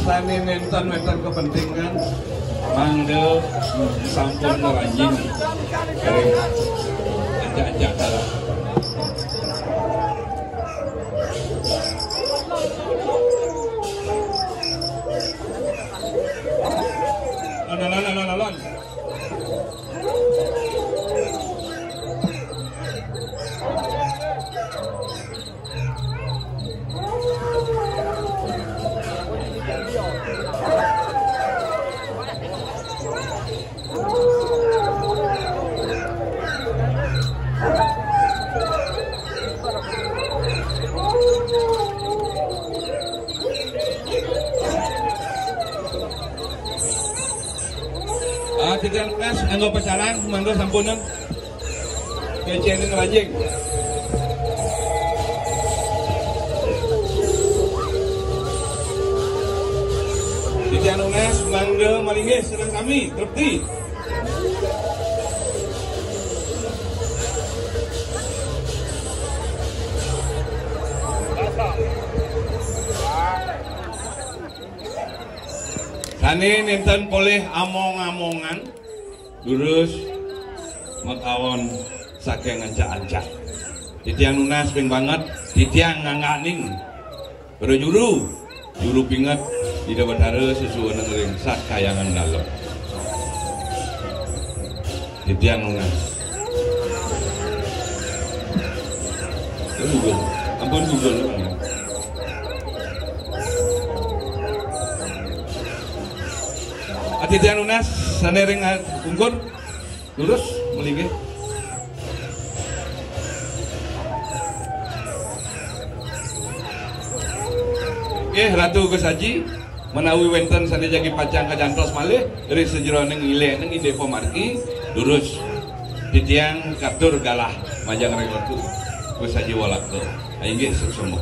Sani nenten kepentingan mangga sampun ngeranjing ajak-ajak dalam. Lon. Tiga kelas anggo pacaran mangga sampunan kecenin rajing. Tiga nunas mangga malinggih sedang kami terpti. Sani nenten poleh among-amongan lurus makawon saking ancak-ancak. Titiang nunas ping banget, titiang ngangganing berjuru juru pinget tidak berhara sesuai dengan sak kayangan dalam. Titiang nunas. Google, ampun Google. Titian nunas sanering ungkur lurus melinggih. Ratu Gus Haji menawi wenten sane jagi pacang kajantos malih dari sejeroning ile neng ide pomarki lurus titiang katur galah majang ratu Gus Haji walakto aingge semua.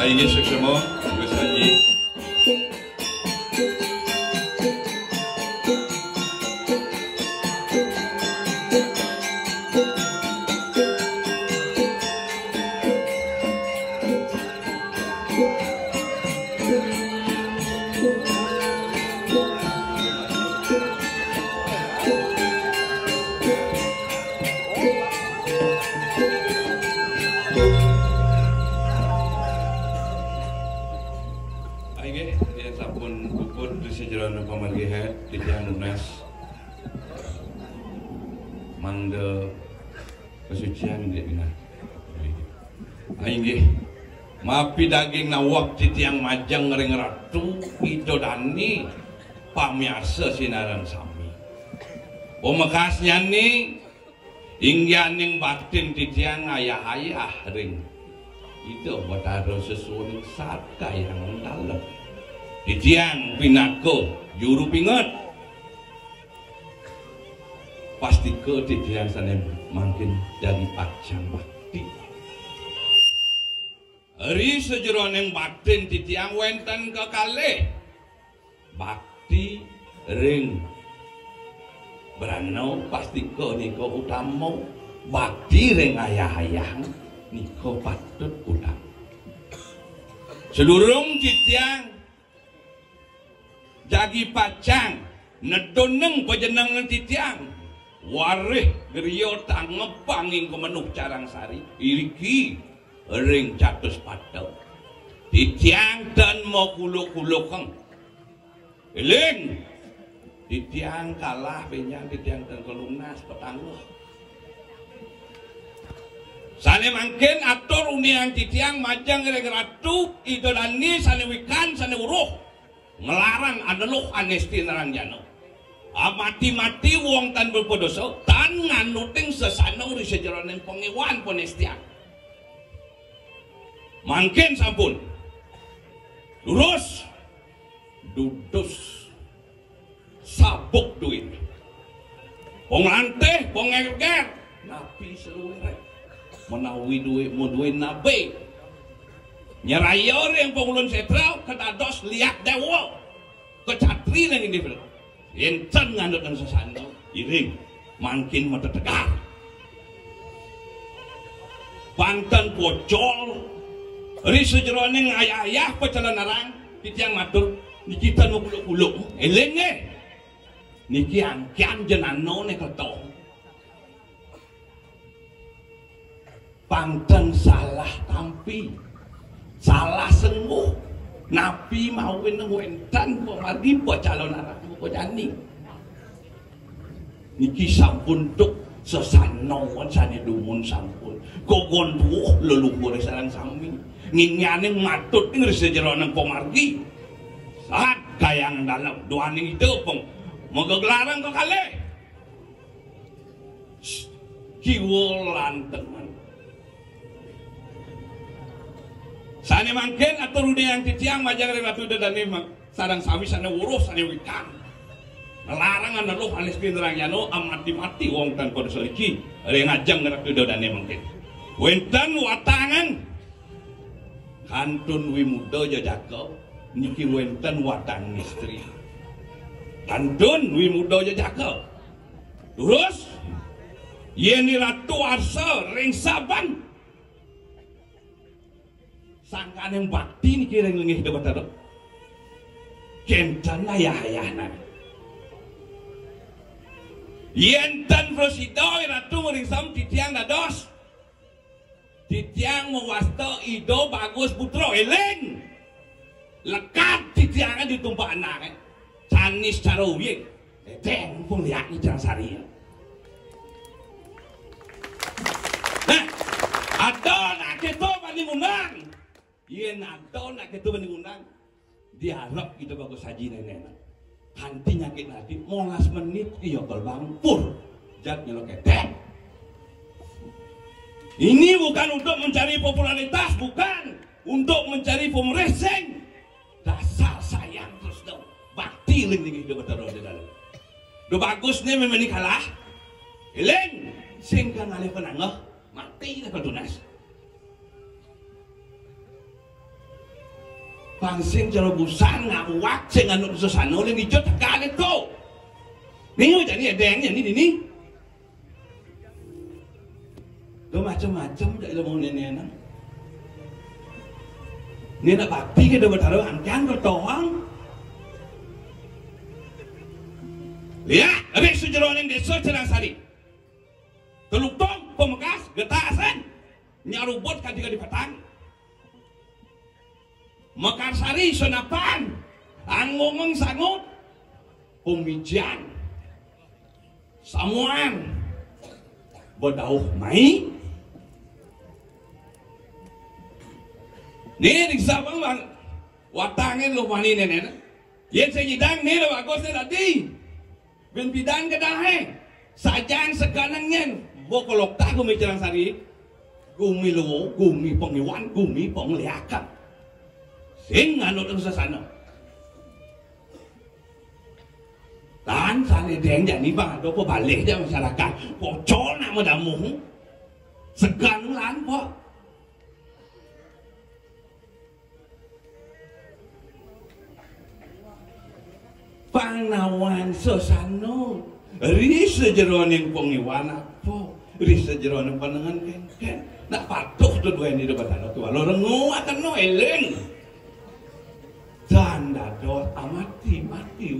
Ayo semua, Gus Haji. Mangga kesucian dia bina. Aing mapi daging nawak titiang majang ring ratu itu dani pamiasa sinaran sami. Pemekasnya ni ingyaning batin titiang ayah-ayah ring. Itu bataro sesuatu saka yang dalam. Titiang pinako juru pingat. Pasti ke titiang sana makin dari pacang bakti. Hari sejeroning batin titiang wenten ke kali bakti ring beranau pasti ke niko utama bakti ring ayah-ayah niko patut utama. Sedurung titiang jagi pacang nedoneng pajenengan titiang warih griyo tangepanging kemenuh carang sari iriki ring catus padau titiang dan mau kuluk-kulukeng eling titiang kalah penyang titiang dan kelunas petangguh sane mangkin atur uniang titiang majang ring ratu idolani sane wikan sane uruh ngelarang aneluh anesti narang jano mati-mati wong tan berpodoso tan nganuting sesanong ri sejeroning pengewan ponestian mangkin sampun lurus dudus sabuk duit. Pong lanteh, pong ngeger, napi seluruh menawi duit mau duit nabi. Nyerayor yang pengulun sentral ketados lihat dewa kecatri yang ini bilang enten ngandut dan sesano iring makin mata tegar pantan pocol risu jeroning ayah-ayah pecalan narang titiang matur niki tan mau kuluk-kuluk elenge niki angkian jenano ne ketong pantan salah tampi salah sembuh napi mawin wentan pemargi buat calon anak buat jani niki sampun tuk sesano sani dumun sampun kogon tuh leluhur sarang sami ngingyane matut ngeri sejeronan pemargi saat kayang dalam duaning itu peng megeglarang ke kale kiwolan teman sane mangken atur udah yang titiang majang ratu dan memang sarang sami sana urus sane wikan larangan anu alis pinterang yano amati-mati wong tan kode soliki re ngajang ratu dan mangken wentan watangan kantun wimudo jajako niki wentan watang istri kantun wimudo jajako terus yeni ratu arsa ring saban sangkaan yang bakti ni kira ngengih debat ada kentan ayah-ayahna yentan prosidoi ratu meringsam titiang dados titiang mewasto ido bagus putro eleng lekat titiangan ditumpah anak canis cara uwing teng pun lihat ni jangan sari nah ada nak kita paling undang yen atau nak kita menunggang dialog itu bagus haji nenek hanti nyakit hati molas menit iya kalau bangpur jatnya lo ketek ini bukan untuk mencari popularitas bukan untuk mencari pemereseng dasar sayang terus dong bakti lagi hidup terus di dalam do bagus nih memang kalah eleng singkang alih penangah mati nak tunas pangsing cara busan ngawak sing anu susano ling ijo tekan itu nih jadi edengnya ini do macam-macam dak ilmu nenek ni nak bakti ke do bertaruh angkan do toang lihat abis sujeroning desa Cerang Sari telupong pemekas getasan nyarubut kan juga di petang Mekarsari senapan angongeng sangut pemijan samuan bedauh mai nih di sabang bang watangin lo wani nenek yen sejidang nih lo bagusnya tadi ben bidang kedahe sajang seganangnya bokolok tak gumi Cerang Sari gumi lo gumi pengiwan gumi pengliakan sing anut ang sasano tan sana deng jani bang do po balik dia masyarakat pocol nak madamu segan lan po pangnawan sasano ri sejeroning pengiwana po ri sejeroning panengan ken nak patuh tu dua ini debat anu tu lo rengu akan no eleng dan dadot amati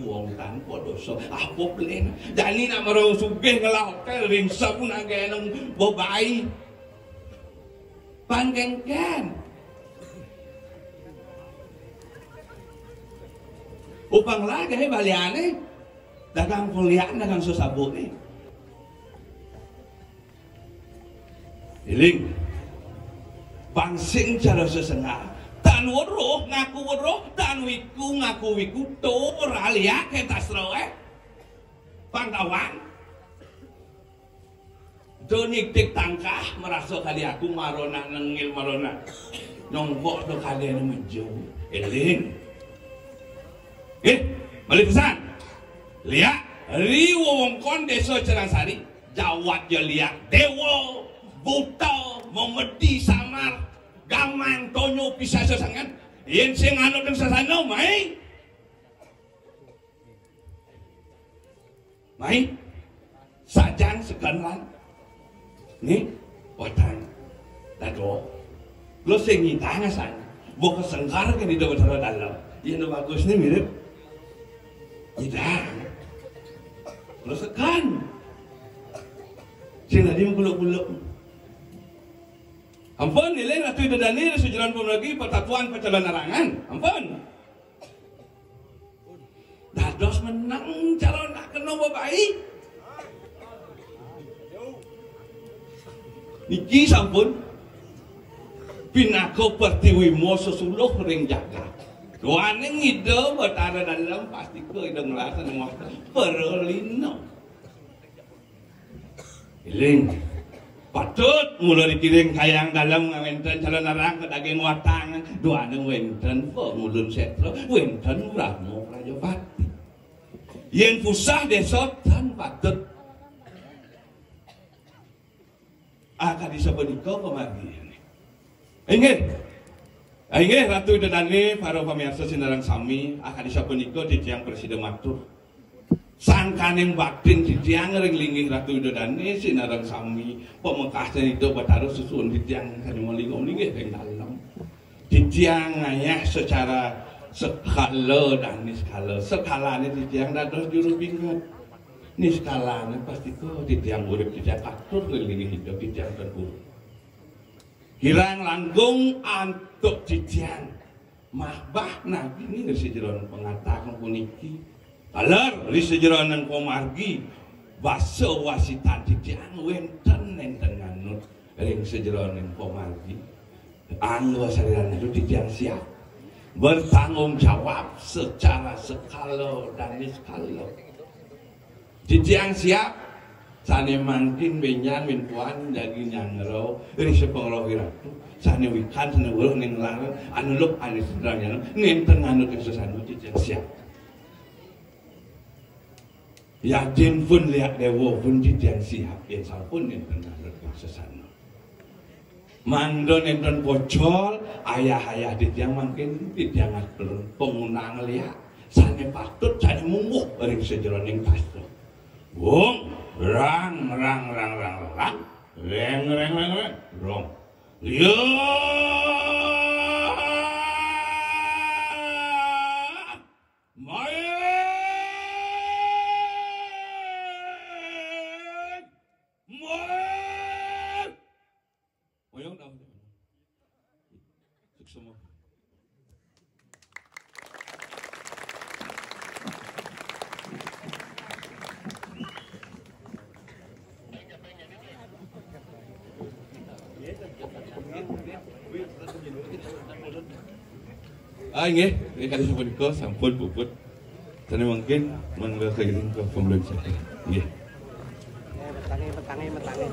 wong tanpa dosa apa plen jani nak marang sugih ngelah hotel ringsa pun agak nang bobai panggengken upang lagi baliane dagang kuliah dagang susabuk ni iling pangsing cara sesengah tan weruh ngaku weruh tan wiku ngaku wiku to ralia kita sroe pangkawan do nyiktik tangkah merasa kali aku marona nengil marona nonggok do kalian menjauh eling balik pesan lihat Di wewengkon desa Cerangsari, Jawat Jelia, Dewa, Buta, Memedi Samar, Gamang, Tonyo, Pisah Sesangan, yen sing anu teng sasana mai. Mai sajang sekanlan. Nih, watang. Dado. Lo sing ngitang asan. Bo kesenggar kan di dalam. Yen bagus nih mirip. Tidak. Lo sekan. Sing tadi menguluk-uluk. Ampun nilai Ratu Idodani sujuran pemlagi Patatuan Pacalan Arangan. Ampun. Dados menang calon nak kena baik. Iki sampun pinako pertiwimo sesuluh ring jaga. Doane ngide betara dalam pasti ke ideng lasan waktu perlino. Iling patut mulai dikiring kayang dalam ngawenten calon arang ke daging watang. Doane wenten pemulun setro wenten brahmo Rajapati. Yen pusah desa tan patut akan disebutkan kemari. Ingat Ratu Idodani para pamirsa Sinarang Sami akan disebutkan di tiang Presiden Matur. Sangkaning baktin di tiang ringlingi Ratu Idodani Sinarang Sami pemekasnya itu bertaruh susun di tiang kanimolingom linggih yang dalam. Di tiang ayah secara skala dan niskala. Skalanya di tiang dados juru bingat. Niskalanya pasti kok di tiang urip di tiang atur ringlingi hidup di tiang terburuk. Hirang langgung antuk cician mahbah nabi ini dari sejeronan pengatakan puniki alar dari sejeronan komargi baso wasitan cician wenten nenten nganut dari sejeronan komargi anu wasariran itu cician siap bertanggung jawab secara skala dan niskala cician siap sane mangkin benyan minpuan daging nyangro ri sepengro wiratu sane wikan sane weruh ning larang anu lup anu sedrangnya ngenten anu kesesanu cicing siap yakin pun lihat dewa pun cicing siap yen sampun ngenten anu kesesanu mandon enten bocol ayah-ayah titiang mangkin titiang atur pengunang lihat sane patut sane mungguh ring sejeroning kastro wong rang rang rang rang rang reng reng reng reng rong yo main main oyong dah semua. Nggih, ini kali sapunika sampun puput. Tene mungkin mangga kairing ke pembelum saya. Nggih. Metangi.